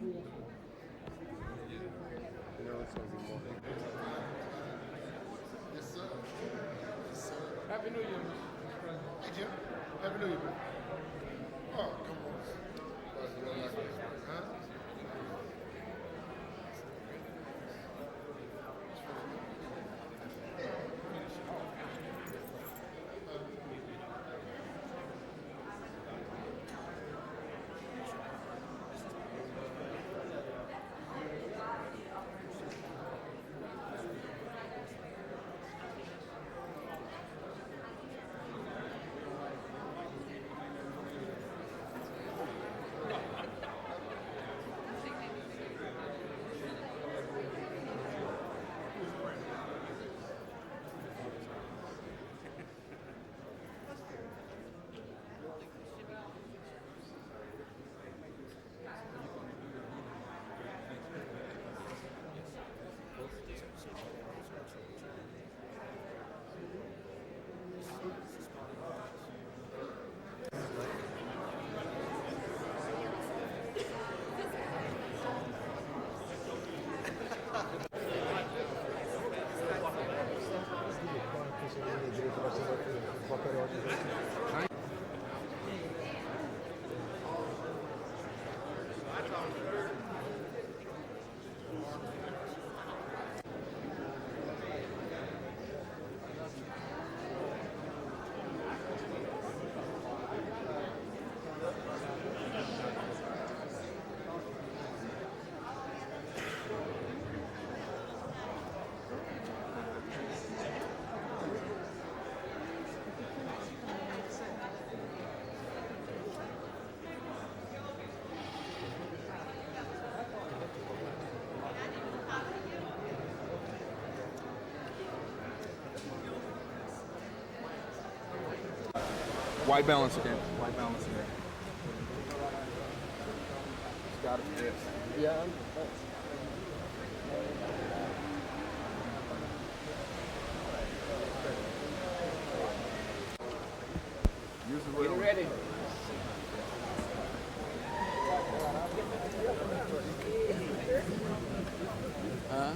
You know it's gonna be more. Yes, sir. Yes, sir. Happy New Year, Mr. President. Hey, Jim. Happy New Year, man. Oh, come on. You don't like this, huh? White balance again. White balance again. It's got it. Yeah. Use the wheel. Ready? Huh?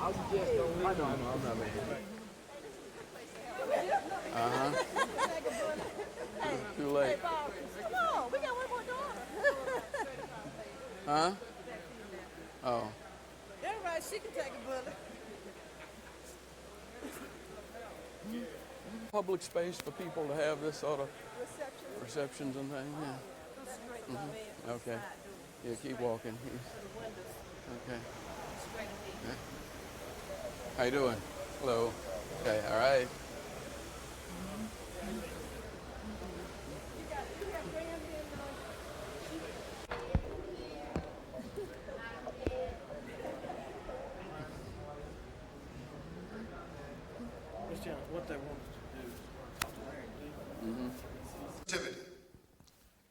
I'll suggest don't I know, I'm not making. Too late. Come on, we got one more daughter. Huh? Oh. That's right, she can take a bullet. Public space for people to have this sort of Reception. receptions and things. Yeah. Straight Okay. Yeah, keep walking. Okay. Yeah. How you doing? Hello. Okay, all right. what they want us to do. Activity.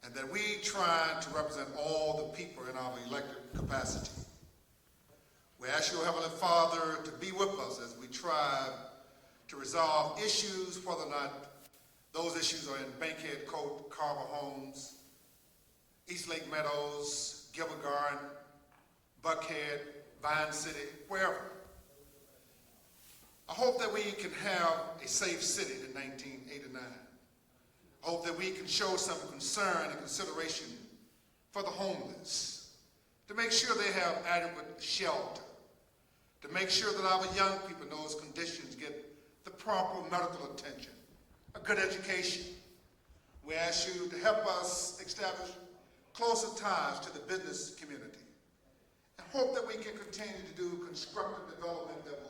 And that we try to represent all the people in our elected capacity. We ask you, Heavenly Father, to be with us as we try to resolve issues, whether or not those issues are in Bankhead Court, Carver Homes, East Lake Meadows, Gilbert Garden, Buckhead, Vine City, wherever. I hope that we can have a safe city in 1989. I hope that we can show some concern and consideration for the homeless, to make sure they have adequate shelter, to make sure that our young people in those conditions get the proper medical attention, a good education. We ask you to help us establish closer ties to the business community, and hope that we can continue to do constructive development that will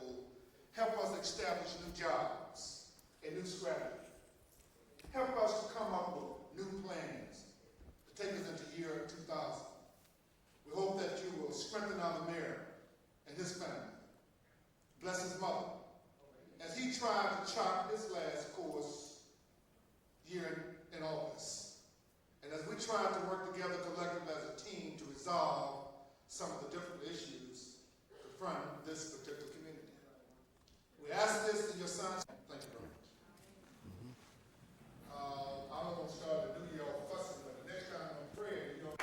help us establish new jobs, a new strategy. Help us to come up with new plans to take us into the year 2000. We hope that you will strengthen our mayor and his family. Bless his mother as he tried to chart his last course year in office. And as we try to work together collectively as a team to resolve some of the different issues confronting this particular community. We ask this in your son's name. Thank you very much. I don't want to start the new year all fussing, but the next time I'm praying, you don't.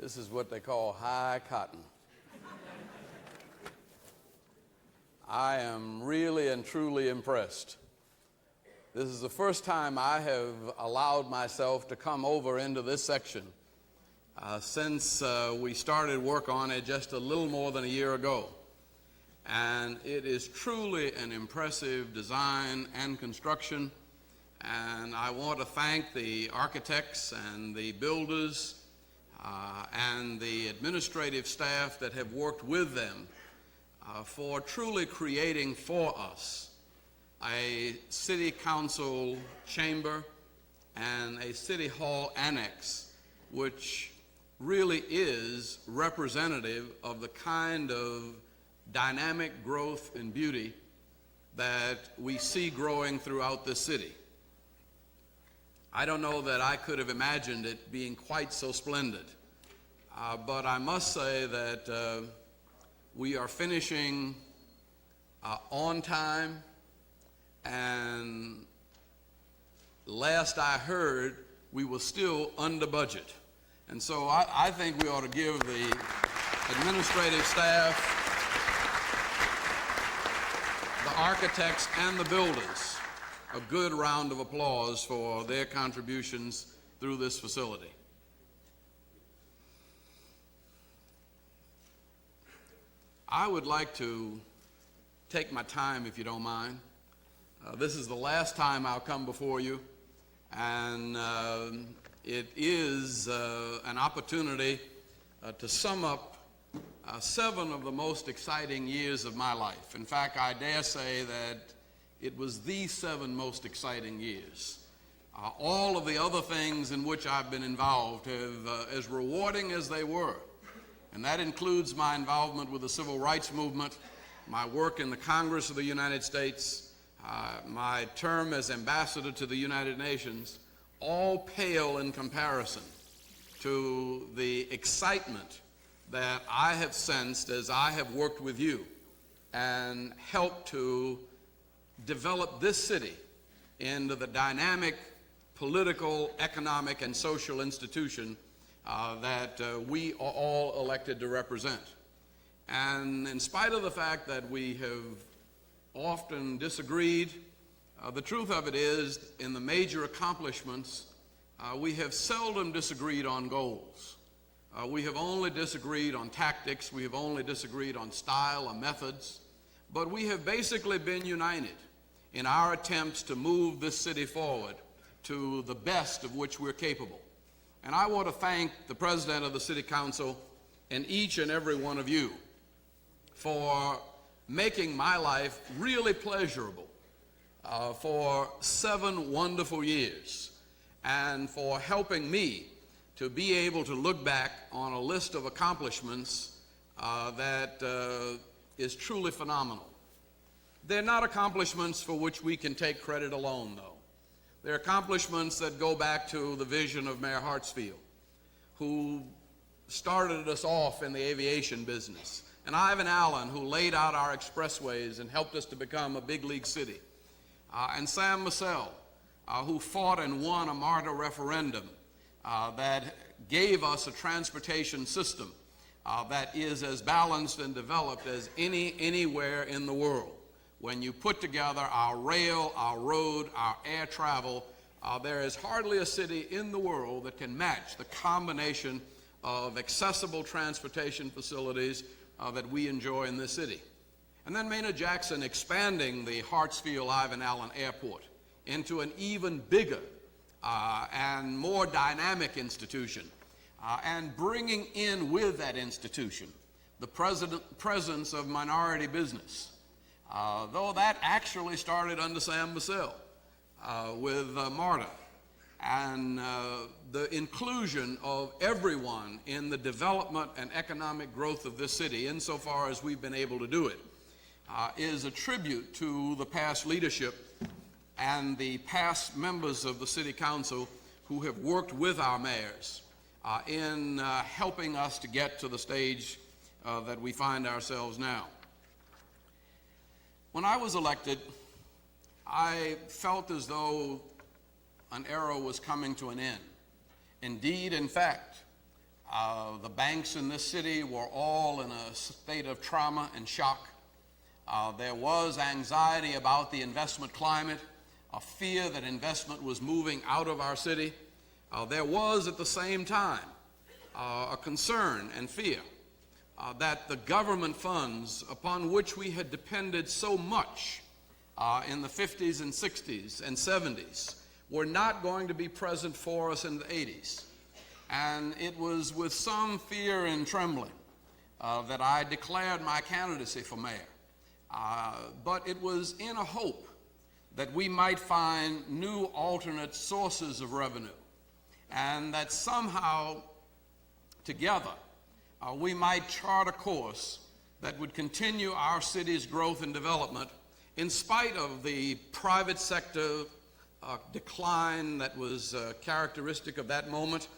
This is what they call high cotton. I am really and truly impressed. This is the first time I have allowed myself to come over into this section since we started work on it just a little more than a year ago. And it is truly an impressive design and construction. And I want to thank the architects and the builders and the administrative staff that have worked with them for truly creating for us a city council chamber and a city hall annex, which really is representative of the kind of dynamic growth and beauty that we see growing throughout this city. I don't know that I could have imagined it being quite so splendid, but I must say that we are finishing on time, and last I heard, we were still under budget. And so I think we ought to give the administrative staff, the architects, and the builders a good round of applause for their contributions through this facility. I would like to take my time, if you don't mind. This is the last time I'll come before you, and it is an opportunity to sum up 7 of the most exciting years of my life. In fact, I dare say that it was the 7 most exciting years. All of the other things in which I've been involved have, as rewarding as they were, and that includes my involvement with the civil rights movement, my work in the Congress of the United States, my term as ambassador to the United Nations, all pale in comparison to the excitement that I have sensed as I have worked with you and helped to develop this city into the dynamic political, economic, and social institution that we are all elected to represent. And in spite of the fact that we have often disagreed, the truth of it is, in the major accomplishments, we have seldom disagreed on goals. We have only disagreed on tactics, we have only disagreed on style or methods, but we have basically been united in our attempts to move this city forward to the best of which we're capable. And I want to thank the President of the City Council and each and every one of you for making my life really pleasurable for 7 wonderful years, and for helping me to be able to look back on a list of accomplishments that is truly phenomenal. They're not accomplishments for which we can take credit alone, though. They're accomplishments that go back to the vision of Mayor Hartsfield, who started us off in the aviation business, and Ivan Allen, who laid out our expressways and helped us to become a big league city, and Sam Massell, who fought and won a MARTA referendum that gave us a transportation system that is as balanced and developed as anywhere in the world. When you put together our rail, our road, our air travel, there is hardly a city in the world that can match the combination of accessible transportation facilities that we enjoy in this city. And then Maynard Jackson expanding the Hartsfield-Ivan Allen Airport into an even bigger and more dynamic institution, and bringing in with that institution the presence of minority business. Though that actually started under Sam Massell with MARTA, and the inclusion of everyone in the development and economic growth of this city, insofar as we've been able to do it, is a tribute to the past leadership and the past members of the City Council who have worked with our mayors in helping us to get to the stage that we find ourselves now. When I was elected, I felt as though an era was coming to an end. Indeed, in fact, The banks in this city were all in a state of trauma and shock. There was anxiety about the investment climate, a fear that investment was moving out of our city. There was at the same time a concern and fear that the government funds upon which we had depended so much in the 50s and 60s and 70s were not going to be present for us in the 80s. And it was with some fear and trembling that I declared my candidacy for mayor. But it was in a hope that we might find new alternate sources of revenue, and that somehow together we might chart a course that would continue our city's growth and development in spite of the private sector decline that was characteristic of that moment,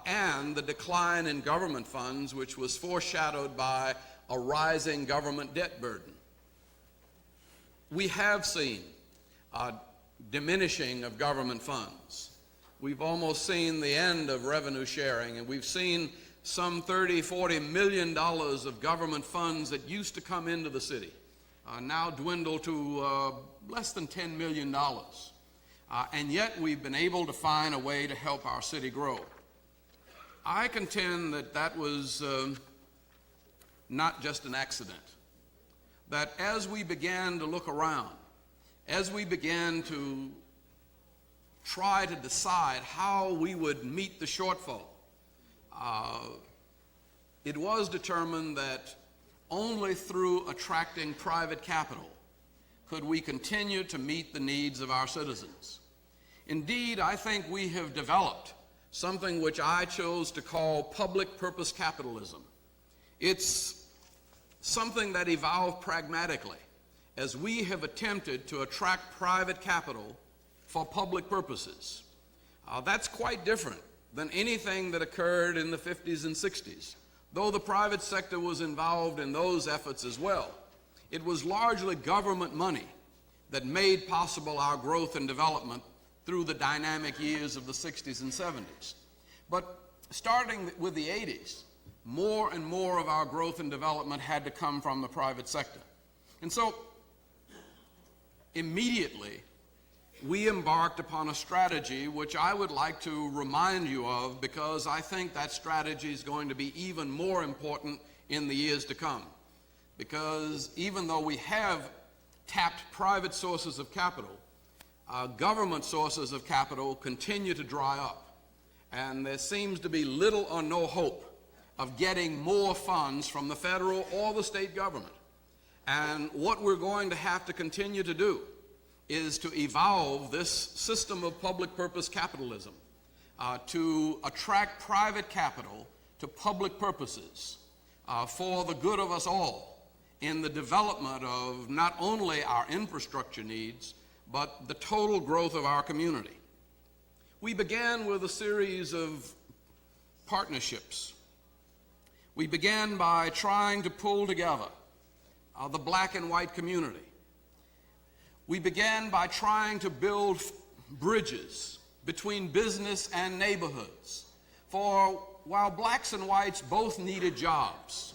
and the decline in government funds, which was foreshadowed by a rising government debt burden. We have seen diminishing of government funds. We've almost seen the end of revenue sharing, and we've seen some $30–40 million of government funds that used to come into the city now dwindle to less than $10 million. And yet we've been able to find a way to help our city grow. I contend that that was not just an accident. That as we began to look around, as we began to try to decide how we would meet the shortfall, it was determined that only through attracting private capital could we continue to meet the needs of our citizens. Indeed, I think we have developed something which I chose to call public purpose capitalism. It's something that evolved pragmatically as we have attempted to attract private capital for public purposes. That's quite different than anything that occurred in the 50s and 60s. Though the private sector was involved in those efforts as well, it was largely government money that made possible our growth and development through the dynamic years of the 60s and 70s. But starting with the 80s, more and more of our growth and development had to come from the private sector. And so immediately we embarked upon a strategy which I would like to remind you of, because I think that strategy is going to be even more important in the years to come. Because even though we have tapped private sources of capital, government sources of capital continue to dry up. And there seems to be little or no hope of getting more funds from the federal or the state government. And what we're going to have to continue to do is to evolve this system of public purpose capitalism to attract private capital to public purposes for the good of us all in the development of not only our infrastructure needs, but the total growth of our community. We began with a series of partnerships. We began by trying to pull together the black and white community. We began by trying to build bridges between business and neighborhoods. For while blacks and whites both needed jobs,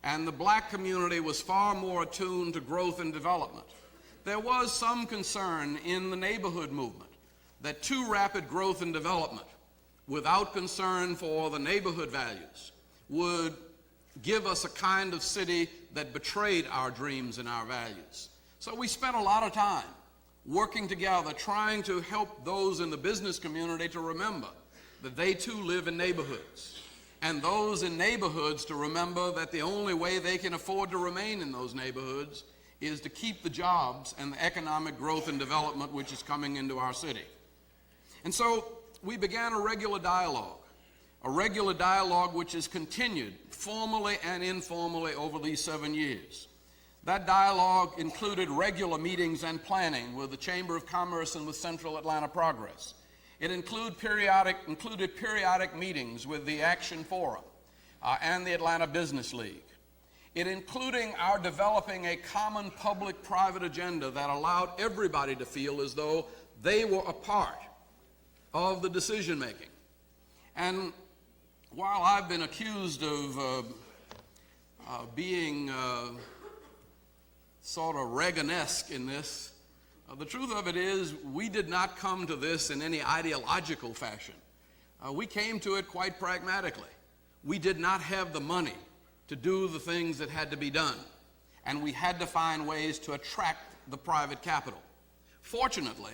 and the black community was far more attuned to growth and development, there was some concern in the neighborhood movement that too rapid growth and development without concern for the neighborhood values would give us a kind of city that betrayed our dreams and our values. So we spent a lot of time working together, trying to help those in the business community to remember that they too live in neighborhoods, and those in neighborhoods to remember that the only way they can afford to remain in those neighborhoods is to keep the jobs and the economic growth and development which is coming into our city. And so we began a regular dialogue which has continued formally and informally over these 7 years. That dialogue included regular meetings and planning with the Chamber of Commerce and with Central Atlanta Progress. It included periodic meetings with the Action Forum and the Atlanta Business League. It including our developing a common public-private agenda that allowed everybody to feel as though they were a part of the decision-making. And while I've been accused of being sort of Reagan-esque in this, the truth of it is we did not come to this in any ideological fashion. We came to it quite pragmatically. We did not have the money to do the things that had to be done, and we had to find ways to attract the private capital. Fortunately,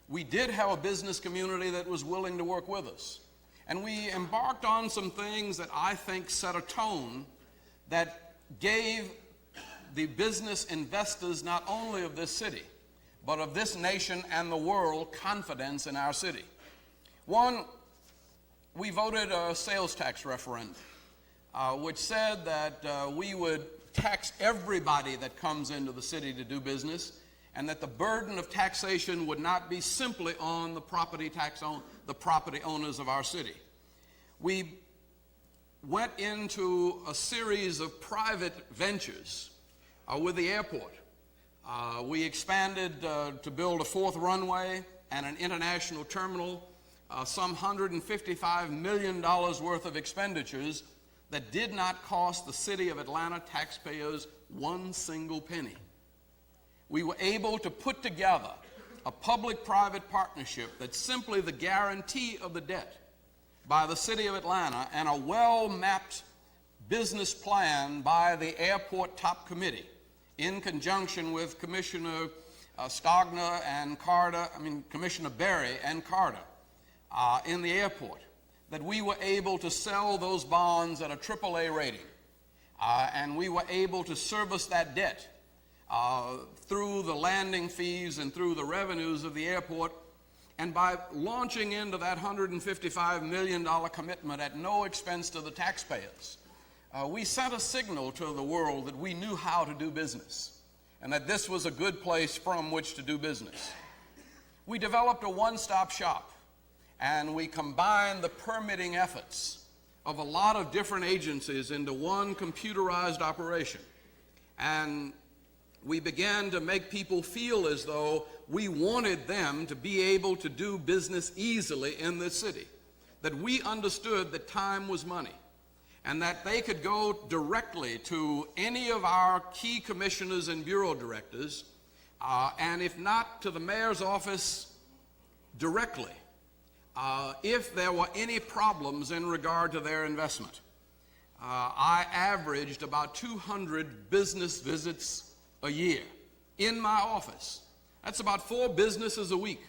we did have a business community that was willing to work with us, and we embarked on some things that I think set a tone that gave the business investors not only of this city, but of this nation and the world confidence in our city. One, we voted a sales tax referendum, which said that we would tax everybody that comes into the city to do business, and that the burden of taxation would not be simply on the property owners of our city. We went into a series of private ventures with the airport. We expanded to build a fourth runway and an international terminal, some $155 million worth of expenditures that did not cost the city of Atlanta taxpayers one single penny. We were able to put together a public-private partnership that's simply the guarantee of the debt by the city of Atlanta and a well-mapped business plan by the airport top committee in conjunction with Commissioner Stogner and Carter, Commissioner Berry and Carter in the airport, that we were able to sell those bonds at a AAA rating. And we were able to service that debt through the landing fees and through the revenues of the airport. And by launching into that $155 million commitment at no expense to the taxpayers, we sent a signal to the world that we knew how to do business and that this was a good place from which to do business. We developed a one-stop shop, and we combined the permitting efforts of a lot of different agencies into one computerized operation. And we began to make people feel as though we wanted them to be able to do business easily in this city, that we understood that time was money, and that they could go directly to any of our key commissioners and bureau directors, and if not to the mayor's office directly, if there were any problems in regard to their investment. I averaged about 200 business visits a year in my office. That's about 4 businesses a week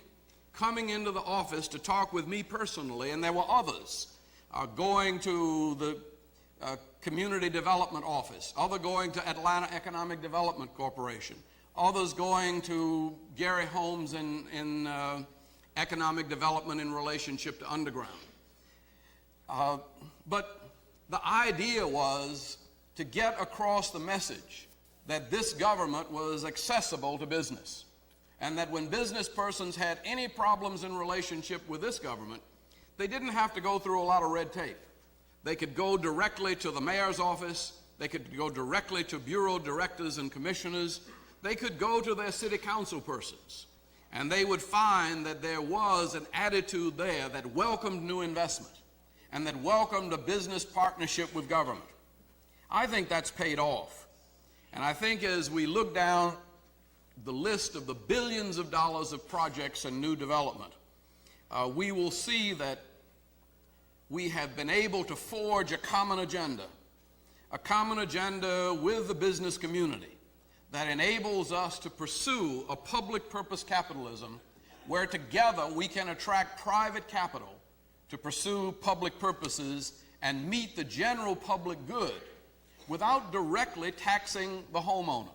coming into the office to talk with me personally, and there were others going to the Community Development Office, others going to Atlanta Economic Development Corporation, others going to Gary Holmes in economic development in relationship to underground. But the idea was to get across the message that this government was accessible to business, and that when business persons had any problems in relationship with this government, they didn't have to go through a lot of red tape. They could go directly to the mayor's office, they could go directly to bureau directors and commissioners, they could go to their city council persons, and they would find that there was an attitude there that welcomed new investment and that welcomed a business partnership with government. I think that's paid off. And I think as we look down the list of the billions of dollars of projects and new development, we will see that we have been able to forge a common agenda with the business community that enables us to pursue a public purpose capitalism where together we can attract private capital to pursue public purposes and meet the general public good without directly taxing the homeowner.